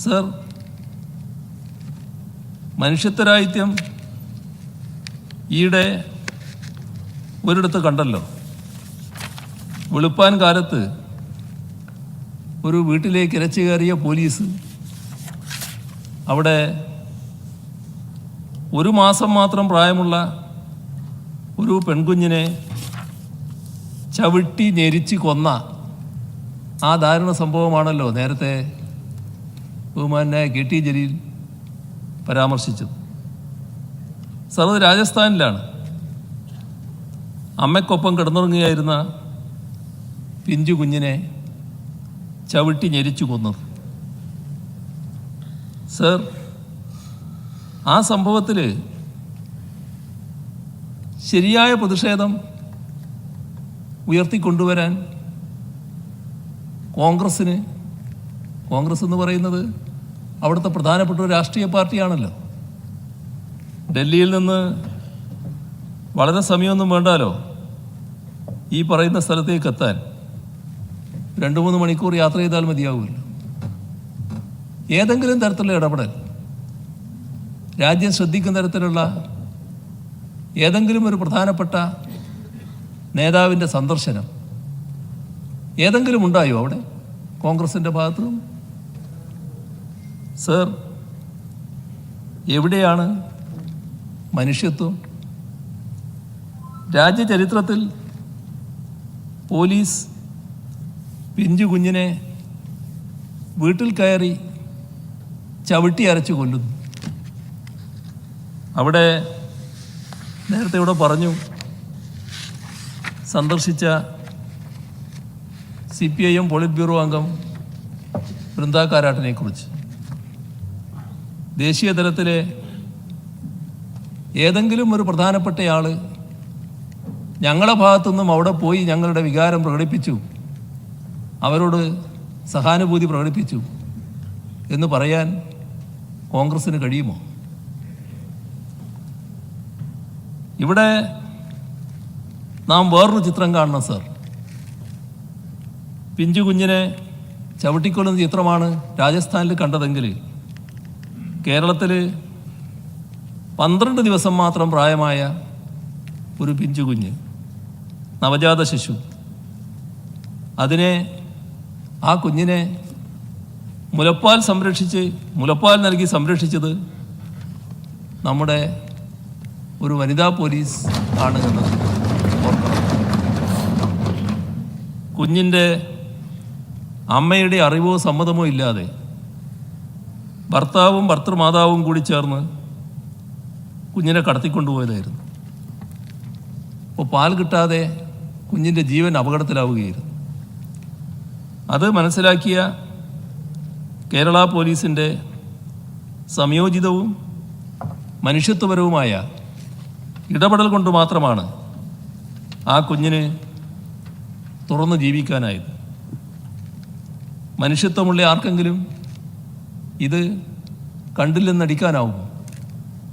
Sir, മനുഷ്യത്വരാഹിത്യം ഈയിടെ ഒരിടത്ത് കണ്ടല്ലോ. വെളുപ്പാൻ കാലത്ത് ഒരു വീട്ടിലേക്ക് ഇരച്ചു കയറിയ പോലീസ് അവിടെ 1 മാസം മാത്രം പ്രായമുള്ള ഒരു പെൺകുഞ്ഞിനെ ചവിട്ടി ഞെരിച്ച് കൊന്ന ആ ദാരുണ സംഭവമാണല്ലോ നേരത്തെ ബഹുമാനായ KT ജലീൽ പരാമർശിച്ചത്. സർ, അത് രാജസ്ഥാനിലാണ്. അമ്മയ്ക്കൊപ്പം കിടന്നുറങ്ങുകയായിരുന്ന പിഞ്ചു കുഞ്ഞിനെ ചവിട്ടി ഞെരിച്ചു കൊന്നത്. സർ, ആ സംഭവത്തിൽ ശരിയായ പ്രതിഷേധം ഉയർത്തിക്കൊണ്ടുവരാൻ കോൺഗ്രസ് എന്ന് പറയുന്നത് അവിടുത്തെ പ്രധാനപ്പെട്ട ഒരു രാഷ്ട്രീയ പാർട്ടിയാണല്ലോ. ഡൽഹിയിൽ നിന്ന് വളരെ സമയമൊന്നും വേണ്ടാലോ ഈ പറയുന്ന സ്ഥലത്തേക്ക് എത്താൻ. 2-3 മണിക്കൂർ യാത്ര ചെയ്താൽ മതിയാവില്ല. ഏതെങ്കിലും തരത്തിലുള്ള ഇടപെടൽ, രാജ്യം ശ്രദ്ധിക്കുന്ന തരത്തിലുള്ള ഏതെങ്കിലും ഒരു പ്രധാനപ്പെട്ട നേതാവിൻ്റെ സന്ദർശനം ഏതെങ്കിലും ഉണ്ടായോ അവിടെ കോൺഗ്രസിൻ്റെ ഭാഗത്തു നിന്നും? സർ, എവിടെയാണ് മനുഷ്യത്വം? രാജ്യചരിത്രത്തിൽ പോലീസ് പിഞ്ചു കുഞ്ഞിനെ വീട്ടിൽ കയറി ചവിട്ടി അരച്ചു കൊല്ലുന്നു. അവിടെ നേരത്തെ ഇവിടെ പറഞ്ഞു സന്ദർശിച്ച CPIM പോളിറ്റ് ബ്യൂറോ അംഗം ബൃന്ദാ കാരാട്ടിനെ കുറിച്ച്. ദേശീയ തലത്തിലെ ഏതെങ്കിലും ഒരു പ്രധാനപ്പെട്ടയാൾ ഞങ്ങളുടെ ഭാഗത്തുനിന്നും അവിടെ പോയി ഞങ്ങളുടെ വികാരം പ്രകടിപ്പിച്ചു, അവരോട് സഹാനുഭൂതി പ്രകടിപ്പിച്ചു എന്ന് പറയാൻ കോൺഗ്രസ്സിന് കഴിയുമോ? ഇവിടെ നാം വേറൊരു ചിത്രം കാണണം സർ. പിഞ്ചു കുഞ്ഞിനെ ചവിട്ടിക്കൊല്ലുന്ന ചിത്രമാണ് രാജസ്ഥാനിൽ കണ്ടതെങ്കിൽ കേരളത്തിൽ 12 ദിവസം മാത്രം പ്രായമായ ഒരു പിഞ്ചു കുഞ്ഞ്, നവജാത ശിശു, ആ കുഞ്ഞിനെ മുലപ്പാൽ നൽകി സംരക്ഷിച്ചത് നമ്മുടെ ഒരു വനിതാ പോലീസ് ആണ് എന്നത് ഓർക്കണം. കുഞ്ഞിൻ്റെ അമ്മയുടെ അറിവോ സമ്മതമോ ഇല്ലാതെ ഭർത്താവും ഭർത്തൃമാതാവും കൂടി ചേർന്ന് കുഞ്ഞിനെ കടത്തിക്കൊണ്ടുപോയതായിരുന്നു. അപ്പോൾ പാൽ കിട്ടാതെ കുഞ്ഞിൻ്റെ ജീവൻ അപകടത്തിലാവുകയായിരുന്നു. അത് മനസ്സിലാക്കിയ കേരള പോലീസിൻ്റെ സംയോജിതവും മനുഷ്യത്വപരവുമായ ഇടപെടൽ കൊണ്ട് മാത്രമാണ് ആ കുഞ്ഞിന് തുറന്ന് ജീവിക്കാനായത്. മനുഷ്യത്വമുള്ള ആർക്കെങ്കിലും ഇത് കണ്ടില്ലെന്നടിക്കാനാവുമോ?